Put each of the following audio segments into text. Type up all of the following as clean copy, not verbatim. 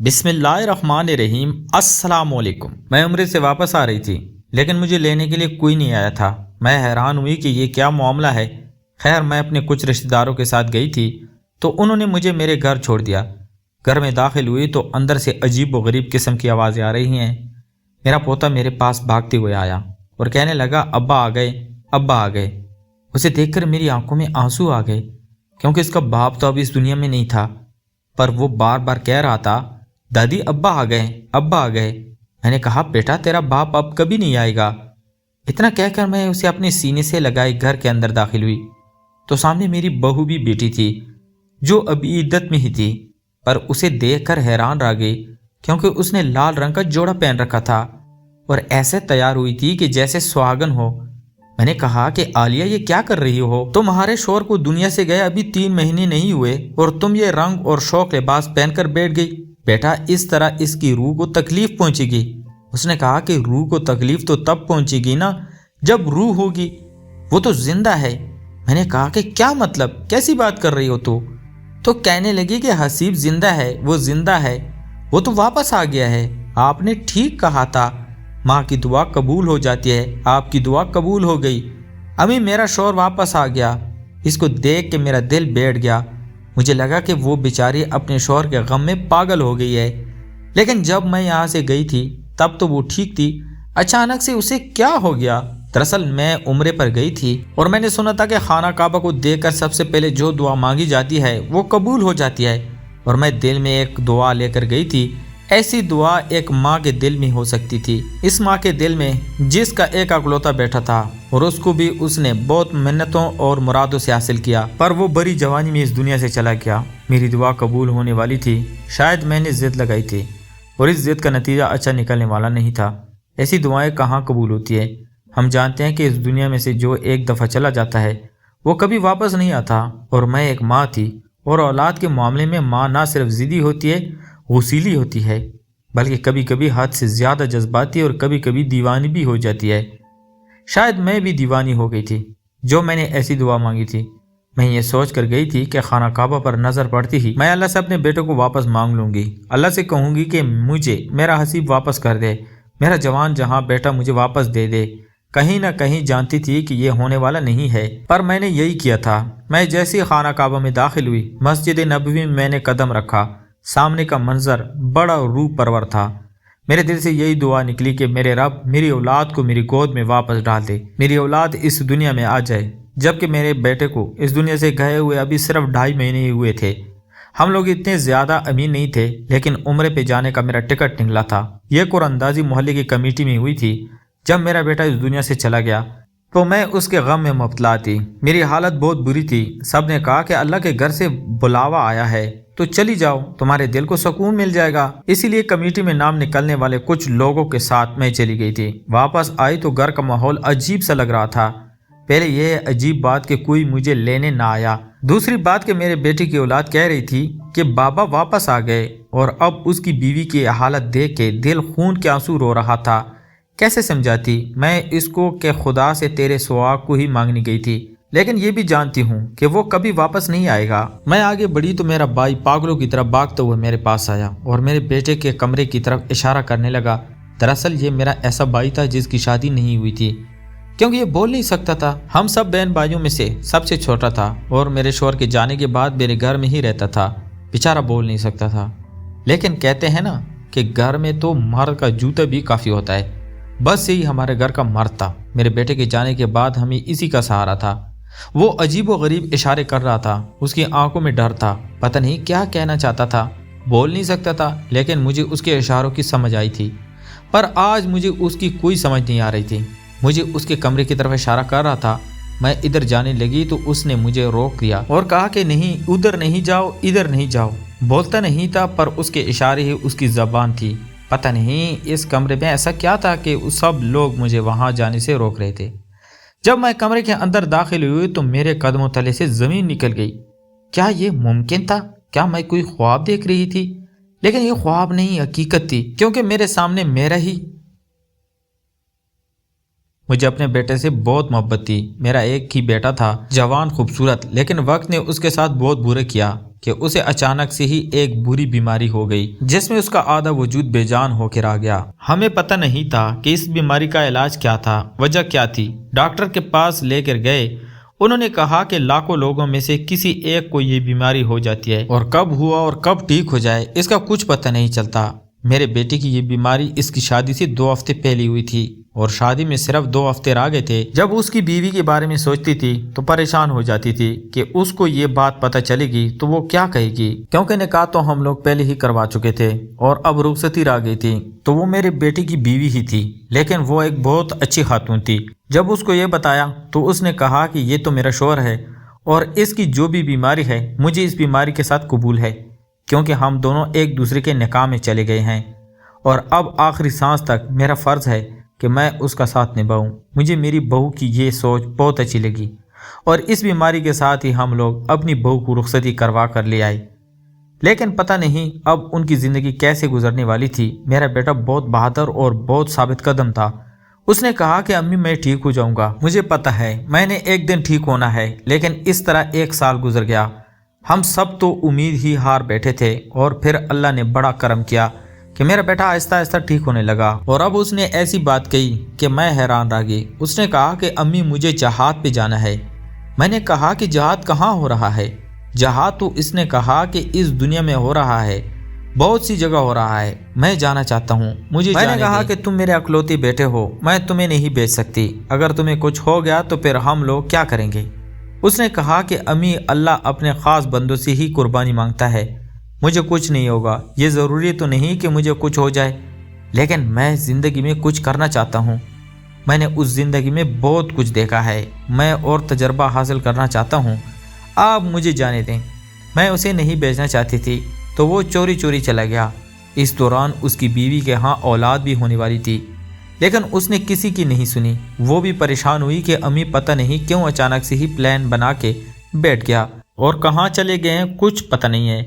بسم اللہ الرحمن الرحیم۔ السلام علیکم۔ میں عمرے سے واپس آ رہی تھی لیکن مجھے لینے کے لیے کوئی نہیں آیا تھا۔ میں حیران ہوئی کہ یہ کیا معاملہ ہے۔ خیر میں اپنے کچھ رشتہ داروں کے ساتھ گئی تھی تو انہوں نے مجھے میرے گھر چھوڑ دیا۔ گھر میں داخل ہوئی تو اندر سے عجیب و غریب قسم کی آوازیں آ رہی ہیں۔ میرا پوتا میرے پاس بھاگتے ہوئے آیا اور کہنے لگا ابا آ گئے، ابا آ گئے۔ اسے دیکھ کر میری آنکھوں میں آنسو آ گئے کیونکہ اس کا باپ تو اب اس دنیا میں نہیں تھا، پر وہ بار بار کہہ رہا تھا دادی ابا آ گئے، ابا آ گئے۔ میں نے کہا بیٹا تیرا باپ اب کبھی نہیں آئے گا۔ اتنا کہہ کر میں اسے اپنے سینے سے لگائے گھر کے اندر داخل ہوئی تو سامنے میری بہو بھی بیٹی تھی جو ابھی عدت میں ہی تھی، پر اسے دیکھ کر حیران رہ گئی کیونکہ اس نے لال رنگ کا جوڑا پہن رکھا تھا اور ایسے تیار ہوئی تھی کہ جیسے سہاگن ہو۔ میں نے کہا کہ عالیہ یہ کیا کر رہی ہو؟ تمہارے شوہر کو دنیا سے گئے ابھی 3 مہینے نہیں ہوئے اور تم یہ رنگ اور شوق لباس پہن کر بیٹھ گئی۔ بیٹا اس طرح اس کی روح کو تکلیف پہنچے گی۔ اس نے کہا کہ روح کو تکلیف تو تب پہنچے گی نا جب روح ہوگی، وہ تو زندہ ہے۔ میں نے کہا کہ کیا مطلب، کیسی بات کر رہی ہو تو کہنے لگی کہ حسیب زندہ ہے، وہ زندہ ہے، وہ تو واپس آ گیا ہے۔ آپ نے ٹھیک کہا تھا، ماں کی دعا قبول ہو جاتی ہے، آپ کی دعا قبول ہو گئی۔ امی میرا شوہر واپس آ گیا۔ اس کو دیکھ کے میرا دل بیٹھ گیا۔ مجھے لگا کہ وہ بیچاری اپنے شوہر کے غم میں پاگل ہو گئی ہے، لیکن جب میں یہاں سے گئی تھی تب تو وہ ٹھیک تھی۔ اچانک سے اسے کیا ہو گیا؟ دراصل میں عمرے پر گئی تھی اور میں نے سنا تھا کہ خانہ کعبہ کو دیکھ کر سب سے پہلے جو دعا مانگی جاتی ہے وہ قبول ہو جاتی ہے، اور میں دل میں ایک دعا لے کر گئی تھی۔ ایسی دعا ایک ماں کے دل میں ہو سکتی تھی، اس ماں کے دل میں جس کا ایک اکلوتا بیٹا تھا، اور اس کو بھی اس نے بہت منتوں اور مرادوں سے حاصل کیا، پر وہ بڑی جوانی میں اس دنیا سے چلا گیا۔ میری دعا قبول ہونے والی تھی، شاید میں نے ضد لگائی تھی اور اس ضد کا نتیجہ اچھا نکلنے والا نہیں تھا۔ ایسی دعائیں کہاں قبول ہوتی ہے؟ ہم جانتے ہیں کہ اس دنیا میں سے جو ایک دفعہ چلا جاتا ہے وہ کبھی واپس نہیں آتا، اور میں ایک ماں تھی، اور اولاد کے معاملے میں ماں نہ صرف ضدی ہوتی ہے، غصیلی ہوتی ہے، بلکہ کبھی کبھی حد سے زیادہ جذباتی اور کبھی کبھی دیوانی بھی ہو جاتی ہے۔ شاید میں بھی دیوانی ہو گئی تھی جو میں نے ایسی دعا مانگی تھی۔ میں یہ سوچ کر گئی تھی کہ خانہ کعبہ پر نظر پڑتی ہی میں اللہ سے اپنے بیٹے کو واپس مانگ لوں گی۔ اللہ سے کہوں گی کہ مجھے میرا حسیب واپس کر دے، میرا جوان جہاں بیٹا مجھے واپس دے دے۔ کہیں نہ کہیں جانتی تھی کہ یہ ہونے والا نہیں ہے، پر میں نے یہی کیا تھا۔ میں جیسے خانہ کعبہ میں داخل ہوئی، مسجد نبوی میں نے قدم رکھا، سامنے کا منظر بڑا روح پرور تھا۔ میرے دل سے یہی دعا نکلی کہ میرے رب میری اولاد کو میری گود میں واپس ڈال دے، میری اولاد اس دنیا میں آ جائے، جبکہ میرے بیٹے کو اس دنیا سے گئے ہوئے ابھی صرف 2.5 مہینے ہی ہوئے تھے۔ ہم لوگ اتنے زیادہ امین نہیں تھے، لیکن عمرے پہ جانے کا میرا ٹکٹ نکلا تھا۔ یہ قرآن اندازی محلے کی کمیٹی میں ہوئی تھی۔ جب میرا بیٹا اس دنیا سے چلا گیا تو میں اس کے غم میں مبتلا تھی، میری حالت بہت بری تھی۔ سب نے کہا کہ اللہ کے گھر سے بلاوا آیا ہے تو چلی جاؤ، تمہارے دل کو سکون مل جائے گا۔ اسی لیے کمیٹی میں نام نکلنے والے کچھ لوگوں کے ساتھ میں چلی گئی تھی۔ واپس آئی تو گھر کا ماحول عجیب سا لگ رہا تھا۔ پہلے یہ عجیب بات کہ کوئی مجھے لینے نہ آیا، دوسری بات کہ میرے بیٹے کی اولاد کہہ رہی تھی کہ بابا واپس آ گئے، اور اب اس کی بیوی کی حالت دیکھ کے دل خون کے آنسو رو رہا تھا۔ کیسے سمجھاتی میں اس کو کہ خدا سے تیرے سواگ کو ہی مانگنی گئی تھی، لیکن یہ بھی جانتی ہوں کہ وہ کبھی واپس نہیں آئے گا۔ میں آگے بڑھی تو میرا بھائی پاگلوں کی طرح بھاگتے ہوئے میرے پاس آیا اور میرے بیٹے کے کمرے کی طرف اشارہ کرنے لگا۔ دراصل یہ میرا ایسا بھائی تھا جس کی شادی نہیں ہوئی تھی، کیونکہ یہ بول نہیں سکتا تھا۔ ہم سب بہن بھائیوں میں سے سب سے چھوٹا تھا اور میرے شوہر کے جانے کے بعد میرے گھر میں ہی رہتا تھا۔ بیچارہ بول نہیں سکتا تھا، لیکن کہتے ہیں نا کہ گھر میں تو مرد کا جوتا بھی کافی ہوتا ہے، بس یہی ہمارے گھر کا مرد تھا۔ میرے بیٹے کے جانے کے بعد ہمیں اسی کا سہارا تھا۔ وہ عجیب و غریب اشارے کر رہا تھا، اس کی آنکھوں میں ڈر تھا، پتہ نہیں کیا کہنا چاہتا تھا، بول نہیں سکتا تھا، لیکن مجھے اس کے اشاروں کی سمجھ آئی تھی۔ پر آج مجھے اس کی کوئی سمجھ نہیں آ رہی تھی۔ مجھے اس کے کمرے کی طرف اشارہ کر رہا تھا۔ میں ادھر جانے لگی تو اس نے مجھے روک دیا اور کہا کہ نہیں، ادھر نہیں جاؤ، ادھر نہیں جاؤ۔ بولتا نہیں تھا پر اس کے اشارے ہی اس کی زبان تھی۔ پتہ نہیں اس کمرے میں ایسا کیا تھا کہ سب لوگ مجھے وہاں جانے سے روک رہے تھے۔ جب میں کمرے کے اندر داخل ہوئی تو میرے قدموں تلے سے زمین نکل گئی۔ کیا یہ ممکن تھا؟ کیا میں کوئی خواب دیکھ رہی تھی؟ لیکن یہ خواب نہیں، حقیقت تھی، کیونکہ میرے سامنے میرا ہی۔ مجھے اپنے بیٹے سے بہت محبت تھی۔ میرا ایک ہی بیٹا تھا، جوان، خوبصورت، لیکن وقت نے اس کے ساتھ بہت برا کیا۔ کہ اسے اچانک سے ہی ایک بری بیماری ہو گئی جس میں اس کا آدھا وجود بے جان ہو کر آ گیا۔ ہمیں پتہ نہیں تھا کہ اس بیماری کا علاج کیا تھا، وجہ کیا تھی۔ ڈاکٹر کے پاس لے کر گئے، انہوں نے کہا کہ لاکھوں لوگوں میں سے کسی ایک کو یہ بیماری ہو جاتی ہے، اور کب ہوا اور کب ٹھیک ہو جائے اس کا کچھ پتہ نہیں چلتا۔ میرے بیٹے کی یہ بیماری اس کی شادی سے 2 ہفتے پہلے ہوئی تھی، اور شادی میں صرف 2 ہفتے رہ گئے تھے۔ جب اس کی بیوی کے بارے میں سوچتی تھی تو پریشان ہو جاتی تھی کہ اس کو یہ بات پتہ چلے گی تو وہ کیا کہے گی، کیونکہ نکاح تو ہم لوگ پہلے ہی کروا چکے تھے اور اب رخصتی رہ گئی تھی، تو وہ میرے بیٹے کی بیوی ہی تھی، لیکن وہ ایک بہت اچھی خاتون تھی۔ جب اس کو یہ بتایا تو اس نے کہا کہ یہ تو میرا شوہر ہے، اور اس کی جو بھی بیماری ہے مجھے اس بیماری کے ساتھ قبول ہے، کیونکہ ہم دونوں ایک دوسرے کے نکاح میں چلے گئے ہیں، اور اب آخری سانس تک میرا فرض ہے کہ میں اس کا ساتھ نبھاؤں۔ مجھے میری بہو کی یہ سوچ بہت اچھی لگی، اور اس بیماری کے ساتھ ہی ہم لوگ اپنی بہو کو رخصتی کروا کر لے آئے۔ لیکن پتہ نہیں اب ان کی زندگی کیسے گزرنے والی تھی۔ میرا بیٹا بہت بہادر اور بہت ثابت قدم تھا۔ اس نے کہا کہ امی میں ٹھیک ہو جاؤں گا، مجھے پتہ ہے میں نے ایک دن ٹھیک ہونا ہے، لیکن اس طرح 1 سال گزر گیا۔ ہم سب تو امید ہی ہار بیٹھے تھے، اور پھر اللہ نے بڑا کرم کیا کہ میرا بیٹا آہستہ آہستہ ٹھیک ہونے لگا۔ اور اب اس نے ایسی بات کہی کہ میں حیران رہ گئی۔ اس نے کہا کہ امی مجھے جہاد پہ جانا ہے۔ میں نے کہا کہ جہاد کہاں ہو رہا ہے؟ جہاد تو اس نے کہا کہ اس دنیا میں ہو رہا ہے، بہت سی جگہ ہو رہا ہے، میں جانا چاہتا ہوں، مجھے میں نے کہا کہ تم میرے اکلوتے بیٹے ہو، میں تمہیں نہیں بیچ سکتی، اگر تمہیں کچھ ہو گیا تو پھر ہم لوگ کیا کریں گے؟ اس نے کہا کہ امی اللہ اپنے خاص بندوں سے ہی قربانی مانگتا ہے، مجھے کچھ نہیں ہوگا، یہ ضروری تو نہیں کہ مجھے کچھ ہو جائے، لیکن میں زندگی میں کچھ کرنا چاہتا ہوں۔ میں نے اس زندگی میں بہت کچھ دیکھا ہے، میں اور تجربہ حاصل کرنا چاہتا ہوں، آپ مجھے جانے دیں۔ میں اسے نہیں بیچنا چاہتی تھی تو وہ چوری چوری چلا گیا۔ اس دوران اس کی بیوی کے ہاں اولاد بھی ہونے والی تھی، لیکن اس نے کسی کی نہیں سنی۔ وہ بھی پریشان ہوئی کہ امی پتہ نہیں کیوں اچانک سے ہی پلان بنا کے بیٹھ گیا، اور کہاں چلے گئے ہیں کچھ پتہ نہیں ہے۔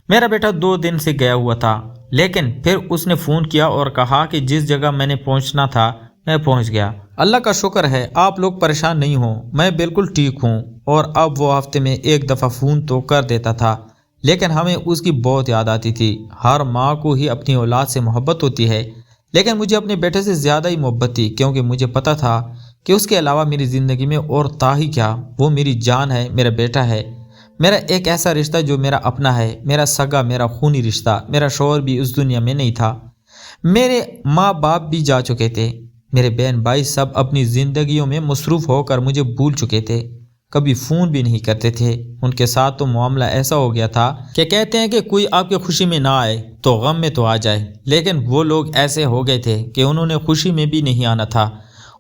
میرا بیٹا 2 دن سے گیا ہوا تھا، لیکن پھر اس نے فون کیا اور کہا کہ جس جگہ میں نے پہنچنا تھا میں پہنچ گیا۔ اللہ کا شکر ہے آپ لوگ پریشان نہیں ہوں، میں بالکل ٹھیک ہوں۔ اور اب وہ ہفتے میں 1 دفعہ فون تو کر دیتا تھا، لیکن ہمیں اس کی بہت یاد آتی تھی۔ ہر ماں کو ہی اپنی اولاد سے محبت ہوتی ہے، لیکن مجھے اپنے بیٹے سے زیادہ ہی محبت تھی، کیونکہ مجھے پتا تھا کہ اس کے علاوہ میری زندگی میں اور تھا ہی کیا۔ وہ میری جان ہے، میرا بیٹا ہے، میرا ایک ایسا رشتہ جو میرا اپنا ہے، میرا سگا، میرا خونی رشتہ۔ میرا شوہر بھی اس دنیا میں نہیں تھا، میرے ماں باپ بھی جا چکے تھے، میرے بہن بھائی سب اپنی زندگیوں میں مصروف ہو کر مجھے بھول چکے تھے، کبھی فون بھی نہیں کرتے تھے۔ ان کے ساتھ تو معاملہ ایسا ہو گیا تھا کہ کہتے ہیں کہ کوئی آپ کے خوشی میں نہ آئے تو غم میں تو آ جائے، لیکن وہ لوگ ایسے ہو گئے تھے کہ انہوں نے خوشی میں بھی نہیں آنا تھا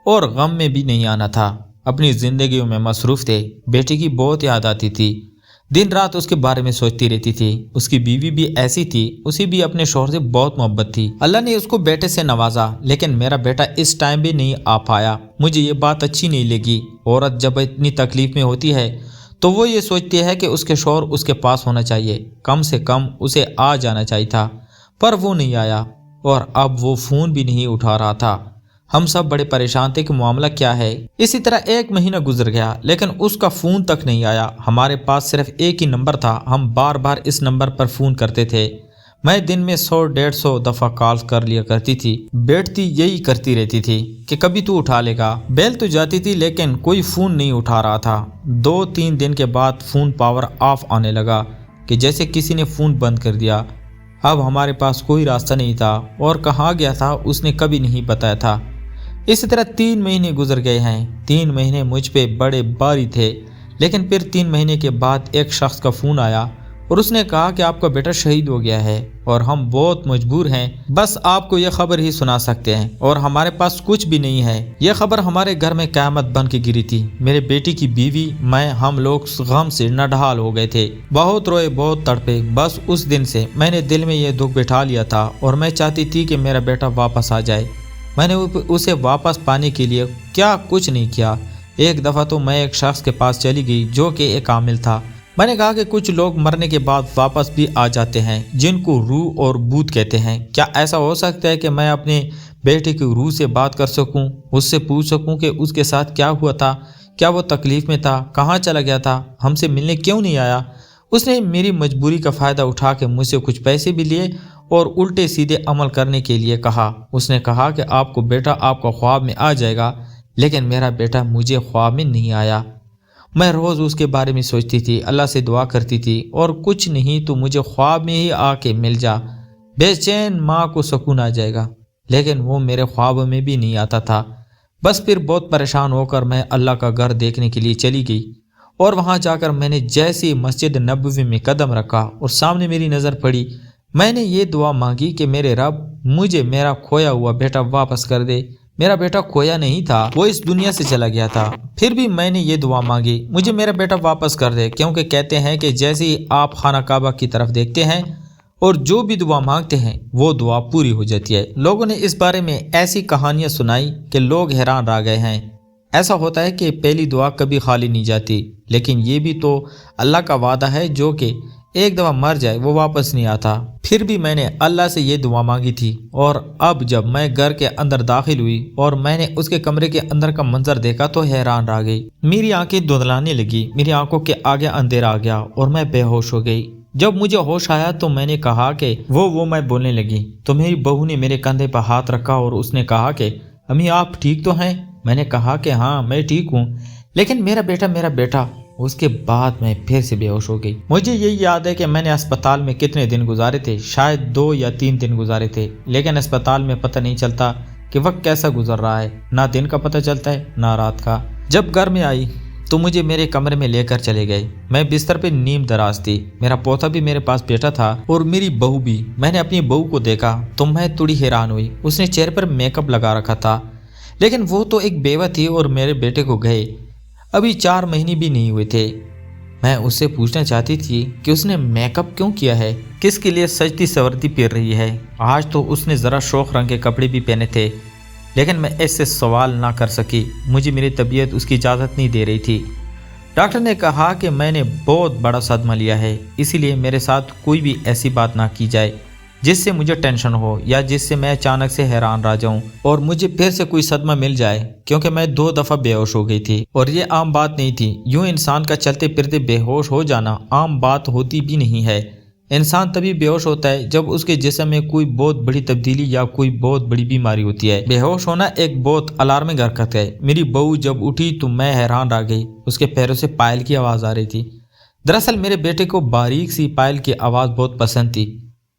اور غم میں بھی نہیں آنا تھا، اپنی زندگیوں میں مصروف تھے۔ بیٹے کی بہت یاد آتی تھی، دن رات اس کے بارے میں سوچتی رہتی تھی۔ اس کی بیوی بھی ایسی تھی، اسے بھی اپنے شوہر سے بہت محبت تھی۔ اللہ نے اس کو بیٹے سے نوازا، لیکن میرا بیٹا اس ٹائم بھی نہیں آ پایا۔ مجھے یہ بات اچھی نہیں لگی۔ عورت جب اتنی تکلیف میں ہوتی ہے تو وہ یہ سوچتی ہے کہ اس کے شوہر اس کے پاس ہونا چاہیے، کم سے کم اسے آ جانا چاہیے تھا، پر وہ نہیں آیا، اور اب وہ فون بھی نہیں اٹھا رہا تھا۔ ہم سب بڑے پریشان تھے کہ معاملہ کیا ہے۔ اسی طرح 1 مہینہ گزر گیا، لیکن اس کا فون تک نہیں آیا۔ ہمارے پاس صرف ایک ہی نمبر تھا، ہم بار بار اس نمبر پر فون کرتے تھے۔ میں دن میں 100-150 دفعہ کال کر لیا کرتی تھی۔ بیٹتی یہی کرتی رہتی تھی کہ کبھی تو اٹھا لے گا۔ بیل تو جاتی تھی، لیکن کوئی فون نہیں اٹھا رہا تھا۔ 2-3 دن کے بعد فون پاور آف آنے لگا کہ جیسے کسی نے فون بند کر دیا۔ اب ہمارے پاس کوئی راستہ نہیں تھا، اور کہاں گیا تھا اس نے کبھی نہیں بتایا تھا۔ اسی طرح 3 مہینے گزر گئے ہیں۔ 3 مہینے مجھ پہ بڑے بھاری تھے، لیکن پھر 3 مہینے کے بعد ایک شخص کا فون آیا اور اس نے کہا کہ آپ کا بیٹا شہید ہو گیا ہے، اور ہم بہت مجبور ہیں، بس آپ کو یہ خبر ہی سنا سکتے ہیں، اور ہمارے پاس کچھ بھی نہیں ہے۔ یہ خبر ہمارے گھر میں قیامت بن کے گری تھی۔ میرے بیٹی کی بیوی، میں، ہم لوگ غم سے نڈھال ہو گئے تھے، بہت روئے، بہت تڑپے۔ بس اس دن سے میں نے دل میں یہ دکھ بٹھا لیا تھا، اور میں چاہتی تھی کہ میرا بیٹا واپس آ جائے۔ میں نے اسے واپس پانے کے لیے کیا کچھ نہیں کیا۔ ایک دفعہ تو میں ایک شخص کے پاس چلی گئی جو کہ ایک عامل تھا۔ میں نے کہا کہ کچھ لوگ مرنے کے بعد واپس بھی آ جاتے ہیں، جن کو روح اور بھوت کہتے ہیں۔ کیا ایسا ہو سکتا ہے کہ میں اپنے بیٹے کی روح سے بات کر سکوں، اس سے پوچھ سکوں کہ اس کے ساتھ کیا ہوا تھا، کیا وہ تکلیف میں تھا، کہاں چلا گیا تھا، ہم سے ملنے کیوں نہیں آیا؟ اس نے میری مجبوری کا فائدہ اٹھا کے مجھ سے کچھ پیسے بھی لیے اور الٹے سیدھے عمل کرنے کے لیے کہا۔ اس نے کہا کہ آپ کو بیٹا آپ کا خواب میں آ جائے گا، لیکن میرا بیٹا مجھے خواب میں نہیں آیا۔ میں روز اس کے بارے میں سوچتی تھی، اللہ سے دعا کرتی تھی، اور کچھ نہیں تو مجھے خواب میں ہی آ کے مل جا، بے چین ماں کو سکون آ جائے گا، لیکن وہ میرے خواب میں بھی نہیں آتا تھا۔ بس پھر بہت پریشان ہو کر میں اللہ کا گھر دیکھنے کے لیے چلی گئی، اور وہاں جا کر میں نے جیسے مسجد نبوی میں قدم رکھا اور سامنے میری نظر پڑی، میں نے یہ دعا مانگی کہ میرے رب مجھے میرا کھویا ہوا بیٹا واپس کر دے۔ میرا بیٹا کھویا نہیں تھا، وہ اس دنیا سے چلا گیا تھا، پھر بھی میں نے یہ دعا مانگی، مجھے میرا بیٹا واپس کر دے، کیونکہ کہتے ہیں کہ جیسے ہی آپ خانہ کعبہ کی طرف دیکھتے ہیں اور جو بھی دعا مانگتے ہیں وہ دعا پوری ہو جاتی ہے۔ لوگوں نے اس بارے میں ایسی کہانیاں سنائی کہ لوگ حیران رہ گئے ہیں۔ ایسا ہوتا ہے کہ پہلی دعا کبھی خالی نہیں جاتی، لیکن یہ بھی تو اللہ کا وعدہ ہے، جو کہ ایک دفعہ مر جائے وہ واپس نہیں آتا۔ پھر بھی میں نے اللہ سے یہ دعا مانگی تھی، اور اب جب میں گھر کے اندر داخل ہوئی اور میں نے اس کے کمرے کے اندر کا منظر دیکھا تو حیران رہ گئی۔ میری آنکھیں دھندلانے لگی، میری آنکھوں کے آگے اندھیرا آ گیا اور میں بے ہوش ہو گئی۔ جب مجھے ہوش آیا تو میں نے کہا کہ وہ میں بولنے لگی تو میری بہو نے میرے کندھے پر ہاتھ رکھا اور اس نے کہا کہ امی آپ ٹھیک تو ہیں؟ میں نے کہا کہ ہاں میں ٹھیک ہوں، لیکن میرا بیٹا۔ اس کے بعد میں پھر سے بے ہوش ہو گئی۔ مجھے یہی یاد ہے کہ میں نے اسپتال میں کتنے دن گزارے تھے، شاید 2 یا 3 دن گزارے تھے، لیکن اسپتال میں پتہ نہیں چلتا کہ وقت کیسا گزر رہا ہے، نہ دن کا پتہ چلتا ہے نہ رات کا۔ جب گھر میں آئی تو مجھے میرے کمرے میں لے کر چلے گئے۔ میں بستر پہ نیم دراز تھی، میرا پوتا بھی میرے پاس بیٹھا تھا اور میری بہو بھی۔ میں نے اپنی بہو کو دیکھا تو میں تھوڑی حیران ہوئی، اس نے چہرے پر میک اپ لگا رکھا تھا، لیکن وہ تو ایک بیوہ تھی اور میرے بیٹے کو گئے ابھی 4 مہینے بھی نہیں ہوئے تھے۔ میں اس سے پوچھنا چاہتی تھی کہ اس نے میک اپ کیوں کیا ہے، کس کے لیے سجتی سورتی پھر رہی ہے۔ آج تو اس نے ذرا شوخ رنگ کے کپڑے بھی پہنے تھے، لیکن میں اس سے سوال نہ کر سکی، مجھے میری طبیعت اس کی اجازت نہیں دے رہی تھی۔ ڈاکٹر نے کہا کہ میں نے بہت بڑا صدمہ لیا ہے، اسی لیے میرے ساتھ کوئی بھی ایسی بات نہ کی جائے جس سے مجھے ٹینشن ہو یا جس سے میں اچانک سے حیران رہ جاؤں اور مجھے پھر سے کوئی صدمہ مل جائے، کیونکہ میں 2 دفعہ بے ہوش ہو گئی تھی اور یہ عام بات نہیں تھی۔ یوں انسان کا چلتے پھرتے بے ہوش ہو جانا عام بات ہوتی بھی نہیں ہے۔ انسان تبھی بے ہوش ہوتا ہے جب اس کے جسم میں کوئی بہت بڑی تبدیلی یا کوئی بہت بڑی بیماری ہوتی ہے۔ بے ہوش ہونا ایک بہت الارمنگ حرکت ہے۔ میری بہو جب اٹھی تو میں حیران رہ گئی، اس کے پیروں سے پائل کی آواز آ رہی تھی۔ دراصل میرے بیٹے کو باریک سی پائل کی آواز بہت پسند تھی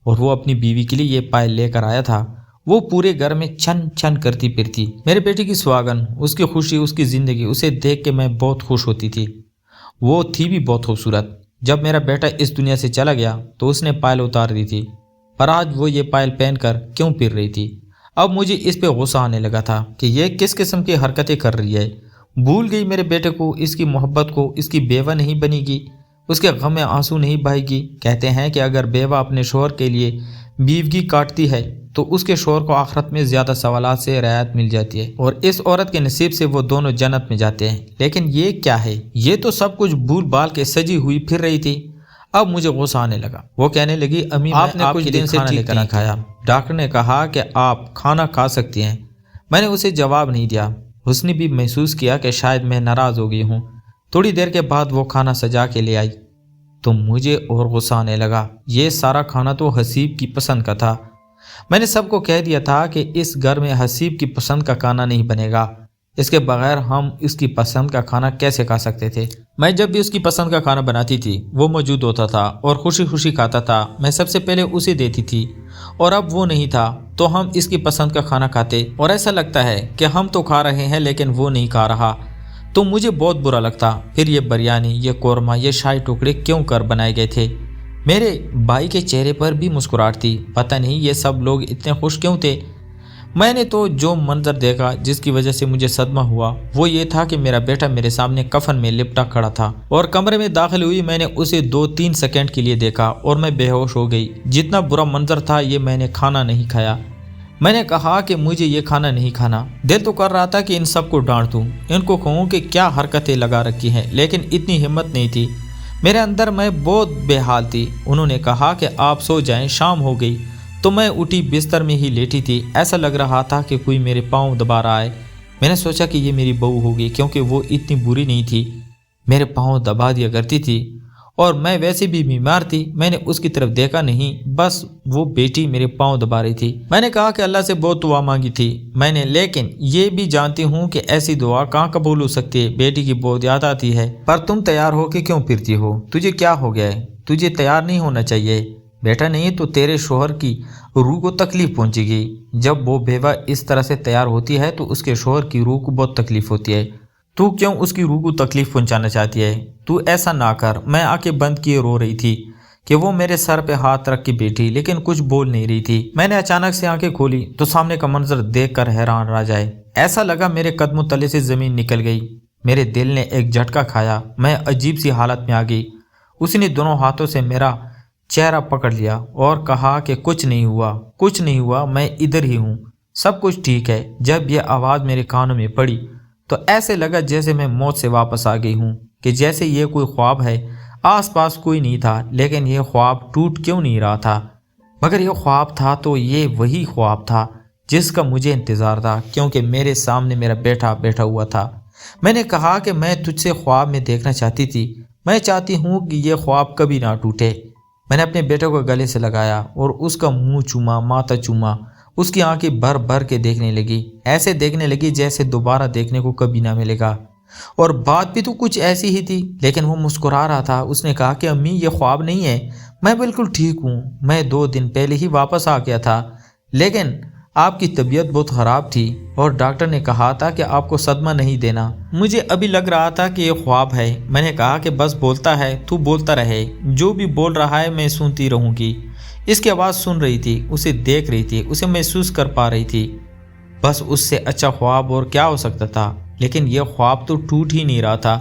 اور وہ اپنی بیوی کے لیے یہ پائل لے کر آیا تھا۔ وہ پورے گھر میں چھن چھن کرتی پھرتی۔ میرے بیٹے کی سواگن، اس کی خوشی، اس کی زندگی، اسے دیکھ کے میں بہت خوش ہوتی تھی۔ وہ تھی بھی بہت خوبصورت۔ جب میرا بیٹا اس دنیا سے چلا گیا تو اس نے پائل اتار دی تھی، پر آج وہ یہ پائل پہن کر کیوں پھر رہی تھی؟ اب مجھے اس پہ غصہ آنے لگا تھا کہ یہ کس قسم کی حرکتیں کر رہی ہے۔ بھول گئی میرے بیٹے کو، اس کی محبت کو، اس کی بیوہ نہیں بنے گی، اس کے غم میں آنسو نہیں بہائے گی۔ کہتے ہیں کہ اگر بیوہ اپنے شوہر کے لیے بیوگی کاٹتی ہے تو اس کے شوہر کو آخرت میں زیادہ سوالات سے رعایت مل جاتی ہے اور اس عورت کے نصیب سے وہ دونوں جنت میں جاتے ہیں۔ لیکن یہ کیا ہے؟ یہ تو سب کچھ بھول بال کے سجی ہوئی پھر رہی تھی۔ اب مجھے غصہ آنے لگا۔ وہ کہنے لگی امی آپ نے کچھ دن سے ٹھیک نہیں کھایا، ڈاکٹر نے کہا کہ آپ کھانا کھا سکتی ہیں۔ میں نے اسے جواب نہیں دیا۔ اس نے بھی محسوس کیا کہ شاید میں ناراض ہو گئی ہوں۔ تھوڑی دیر کے بعد وہ کھانا سجا کے لے آئی تو مجھے اور غصہ آنے لگا۔ یہ سارا کھانا تو حسیب کی پسند کا تھا۔ میں نے سب کو کہہ دیا تھا کہ اس گھر میں حسیب کی پسند کا کھانا نہیں بنے گا، اس کے بغیر ہم اس کی پسند کا کھانا کیسے کھا سکتے تھے؟ میں جب بھی اس کی پسند کا کھانا بناتی تھی وہ موجود ہوتا تھا اور خوشی خوشی کھاتا تھا۔ میں سب سے پہلے اسے دیتی تھی، اور اب وہ نہیں تھا تو ہم اس کی پسند کا کھانا کھاتے، اور ایسا لگتا ہے کہ ہم تو کھا رہے ہیں لیکن وہ نہیں کھا رہا، تو مجھے بہت برا لگتا۔ پھر یہ بریانی، یہ قورمہ، یہ شاہی ٹکڑے کیوں کر بنائے گئے تھے؟ میرے بھائی کے چہرے پر بھی مسکراہٹ تھی، پتہ نہیں یہ سب لوگ اتنے خوش کیوں تھے۔ میں نے تو جو منظر دیکھا جس کی وجہ سے مجھے صدمہ ہوا وہ یہ تھا کہ میرا بیٹا میرے سامنے کفن میں لپٹا کھڑا تھا، اور کمرے میں داخل ہوئی میں نے اسے 2-3 سیکنڈ کے لیے دیکھا اور میں بے ہوش ہو گئی۔ جتنا برا منظر تھا یہ میں نے کھانا نہیں کھایا۔ میں نے کہا کہ مجھے یہ کھانا نہیں کھانا۔ دل تو کر رہا تھا کہ ان سب کو ڈانٹ دوں، ان کو کہوں کہ کیا حرکتیں لگا رکھی ہیں، لیکن اتنی ہمت نہیں تھی۔ میرے اندر میں بہت بے حال تھی۔ انہوں نے کہا کہ آپ سو جائیں، شام ہو گئی، تو میں اٹھی، بستر میں ہی لیٹی تھی۔ ایسا لگ رہا تھا کہ کوئی میرے پاؤں دبا رہا ہے۔ میں نے سوچا کہ یہ میری بہو ہوگی، کیونکہ وہ اتنی بری نہیں تھی، میرے پاؤں دبا دیا کرتی تھی اور میں ویسے بھی بیمار تھی، میں نے اس کی طرف دیکھا نہیں، بس وہ بیٹی میرے پاؤں دبا رہی تھی۔ میں نے کہا کہ اللہ سے بہت دعا مانگی تھی میں نے، لیکن یہ بھی جانتی ہوں کہ ایسی دعا کہاں قبول ہو سکتی ہے، بیٹی کی بہت یاد آتی ہے۔ پر تم تیار ہو کے کیوں پھرتی ہو؟ تجھے کیا ہو گیا ہے؟ تجھے تیار نہیں ہونا چاہیے بیٹا، نہیں تو تیرے شوہر کی روح کو تکلیف پہنچے گی۔ جب وہ بیوہ اس طرح سے تیار ہوتی ہے تو اس کے شوہر کی روح کو بہت تکلیف ہوتی ہے۔ تو کیوں اس کی روح کو تکلیف پہنچانا چاہتی ہے؟ تو ایسا نہ کر۔ میں آنکھیں بند کیے رو رہی تھی کہ وہ میرے سر پہ ہاتھ رکھ کے بیٹھی، لیکن کچھ بول نہیں رہی تھی۔ میں نے اچانک سے آنکھیں کھولی تو سامنے کا منظر دیکھ کر حیران رہ جائے۔ ایسا لگا میرے قدموں تلے سے زمین نکل گئی۔ میرے دل نے ایک جھٹکا کھایا، میں عجیب سی حالت میں آ گئی۔ اس نے دونوں ہاتھوں سے میرا چہرہ پکڑ لیا اور کہا کہ کچھ نہیں ہوا، کچھ نہیں ہوا، میں ادھر ہی ہوں، سب کچھ ٹھیک ہے۔ جب یہ آواز میرے کانوں میں پڑی تو ایسے لگا جیسے میں موت سے واپس آ گئی ہوں، کہ جیسے یہ کوئی خواب ہے۔ آس پاس کوئی نہیں تھا، لیکن یہ خواب ٹوٹ کیوں نہیں رہا تھا؟ مگر یہ خواب تھا تو یہ وہی خواب تھا جس کا مجھے انتظار تھا، کیونکہ میرے سامنے میرا بیٹا بیٹھا ہوا تھا۔ میں نے کہا کہ میں تجھ سے خواب میں دیکھنا چاہتی تھی، میں چاہتی ہوں کہ یہ خواب کبھی نہ ٹوٹے۔ میں نے اپنے بیٹے کو گلے سے لگایا اور اس کا منہ چوما، ماتھا چوما، اس کی آنکھیں بھر بھر کے دیکھنے لگی، ایسے دیکھنے لگی جیسے دوبارہ دیکھنے کو کبھی نہ ملے گا۔ اور بات بھی تو کچھ ایسی ہی تھی، لیکن وہ مسکرا رہا تھا۔ اس نے کہا کہ امی یہ خواب نہیں ہے، میں بالکل ٹھیک ہوں، میں 2 دن پہلے ہی واپس آ گیا تھا، لیکن آپ کی طبیعت بہت خراب تھی اور ڈاکٹر نے کہا تھا کہ آپ کو صدمہ نہیں دینا۔ مجھے ابھی لگ رہا تھا کہ یہ خواب ہے۔ میں نے کہا کہ بس بولتا ہے تو بولتا رہے، جو بھی بول رہا ہے میں سنتی رہوں گی۔ اس کی آواز سن رہی تھی، اسے دیکھ رہی تھی، اسے محسوس کر پا رہی تھی۔ بس اس سے اچھا خواب اور کیا ہو سکتا تھا، لیکن یہ خواب تو ٹوٹ ہی نہیں رہا تھا۔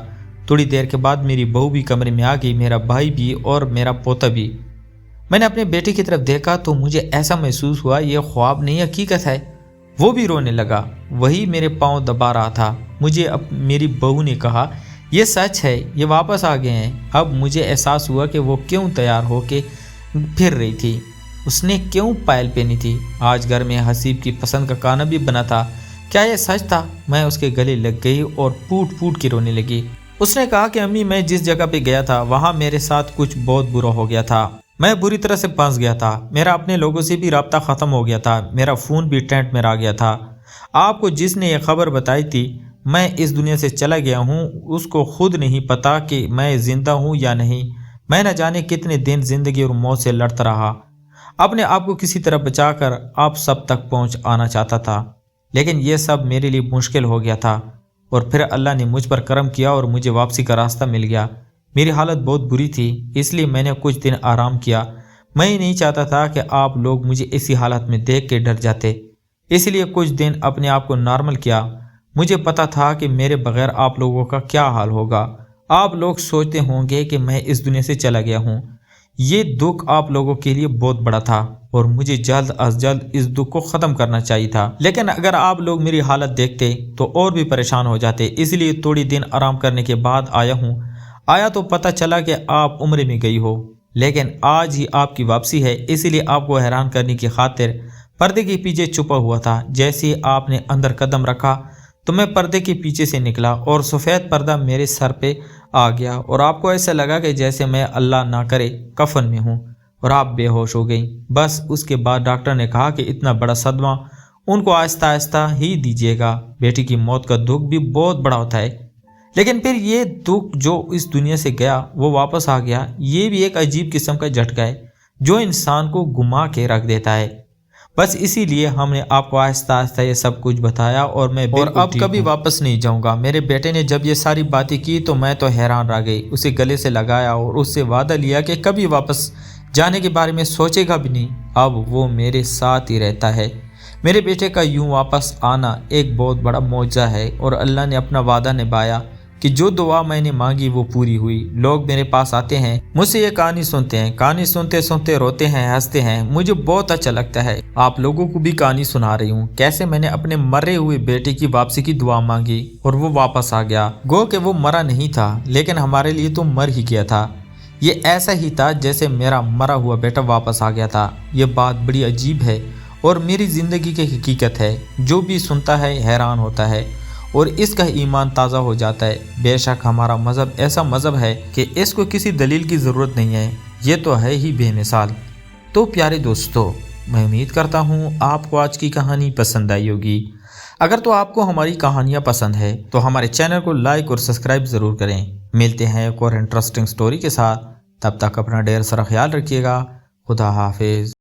تھوڑی دیر کے بعد میری بہو بھی کمرے میں آ گئی، میرا بھائی بھی اور میرا پوتا بھی۔ میں نے اپنے بیٹے کی طرف دیکھا تو مجھے ایسا محسوس ہوا یہ خواب نہیں حقیقت ہے۔ وہ بھی رونے لگا، وہی میرے پاؤں دبا رہا تھا۔ مجھے اب میری بہو نے کہا یہ سچ ہے، یہ واپس آ گئے ہیں۔ اب مجھے احساس ہوا کہ وہ کیوں تیار ہو کے پھر رہی تھی، اس نے کیوں پائل پہنی تھی۔ آج گھر میں حسیب کی پسند کا کھانا بھی بنا تھا۔ کیا یہ سچ تھا؟ میں اس کے گلے لگ گئی اور پھوٹ پھوٹ کے رونے لگی۔ اس نے کہا کہ امی میں جس جگہ پہ گیا تھا وہاں میرے ساتھ کچھ بہت برا ہو گیا تھا، میں بری طرح سے پھنس گیا تھا، میرا اپنے لوگوں سے بھی رابطہ ختم ہو گیا تھا، میرا فون بھی ٹینٹ میں رہ گیا تھا۔ آپ کو جس نے یہ خبر بتائی تھی میں اس دنیا سے چلا گیا ہوں، اس کو خود نہیں پتا کہ میں زندہ ہوں یا نہیں۔ میں نہ جانے کتنے دن زندگی اور موت سے لڑتا رہا، اپنے آپ کو کسی طرح بچا کر آپ سب تک پہنچ آنا چاہتا تھا، لیکن یہ سب میرے لیے مشکل ہو گیا تھا۔ اور پھر اللہ نے مجھ پر کرم کیا اور مجھے واپسی کا راستہ مل گیا۔ میری حالت بہت بری تھی، اس لیے میں نے کچھ دن آرام کیا۔ میں ہی نہیں چاہتا تھا کہ آپ لوگ مجھے اسی حالت میں دیکھ کے ڈر جاتے، اس لیے کچھ دن اپنے آپ کو نارمل کیا۔ مجھے پتا تھا کہ میرے بغیر آپ لوگوں کا کیا حال ہوگا۔ آپ لوگ سوچتے ہوں گے کہ میں اس دنیا سے چلا گیا ہوں۔ یہ دکھ آپ لوگوں کے لیے بہت بڑا تھا اور مجھے جلد از جلد اس دکھ کو ختم کرنا چاہیے تھا، لیکن اگر آپ لوگ میری حالت دیکھتے تو اور بھی پریشان ہو جاتے، اس لیے تھوڑی دن آرام کرنے کے بعد آیا ہوں۔ آیا تو پتہ چلا کہ آپ عمرے میں گئی ہو، لیکن آج ہی آپ کی واپسی ہے، اس لیے آپ کو حیران کرنے کی خاطر پردے کے پیچھے چھپا ہوا تھا۔ جیسے ہی آپ نے اندر قدم رکھا تو میں پردے کے پیچھے سے نکلا اور سفید پردہ میرے سر پہ آ گیا اور آپ کو ایسا لگا کہ جیسے میں اللہ نہ کرے کفن میں ہوں اور آپ بے ہوش ہو گئی۔ بس اس کے بعد ڈاکٹر نے کہا کہ اتنا بڑا صدمہ ان کو آہستہ آہستہ ہی دیجیے گا، بیٹی کی موت کا دکھ بھی بہت بڑا ہوتا ہے، لیکن پھر یہ دکھ جو اس دنیا سے گیا وہ واپس آ گیا، یہ بھی ایک عجیب قسم کا جھٹکا ہے جو انسان کو گما کے رکھ دیتا ہے۔ بس اسی لیے ہم نے آپ کو آہستہ آہستہ یہ سب کچھ بتایا اور میں اب کبھی واپس نہیں جاؤں گا۔ میرے بیٹے نے جب یہ ساری باتیں کی تو میں تو حیران رہ گئی، اسے گلے سے لگایا اور اس سے وعدہ لیا کہ کبھی واپس جانے کے بارے میں سوچے گا بھی نہیں، اب وہ میرے ساتھ ہی رہتا ہے۔ میرے بیٹے کا یوں واپس آنا ایک بہت بڑا معجزہ ہے اور اللہ نے اپنا وعدہ نبھایا کہ جو دعا میں نے مانگی وہ پوری ہوئی۔ لوگ میرے پاس آتے ہیں، مجھ سے یہ کہانی سنتے ہیں، کہانی سنتے سنتے روتے ہیں، ہنستے ہیں، مجھے بہت اچھا لگتا ہے۔ آپ لوگوں کو بھی کہانی سنا رہی ہوں کیسے میں نے اپنے مرے ہوئے بیٹے کی واپسی کی دعا مانگی اور وہ واپس آ گیا۔ گو کہ وہ مرا نہیں تھا، لیکن ہمارے لیے تو مر ہی گیا تھا۔ یہ ایسا ہی تھا جیسے میرا مرا ہوا بیٹا واپس آ گیا تھا۔ یہ بات بڑی عجیب ہے اور میری زندگی کی حقیقت ہے، جو بھی سنتا ہے حیران ہوتا ہے اور اس کا ایمان تازہ ہو جاتا ہے۔ بے شک ہمارا مذہب ایسا مذہب ہے کہ اس کو کسی دلیل کی ضرورت نہیں ہے، یہ تو ہے ہی بے مثال۔ تو پیارے دوستو، میں امید کرتا ہوں آپ کو آج کی کہانی پسند آئی ہوگی۔ اگر تو آپ کو ہماری کہانیاں پسند ہے تو ہمارے چینل کو لائک اور سبسکرائب ضرور کریں۔ ملتے ہیں ایک اور انٹرسٹنگ سٹوری کے ساتھ، تب تک اپنا ڈھیر سارا خیال رکھیے گا۔ خدا حافظ۔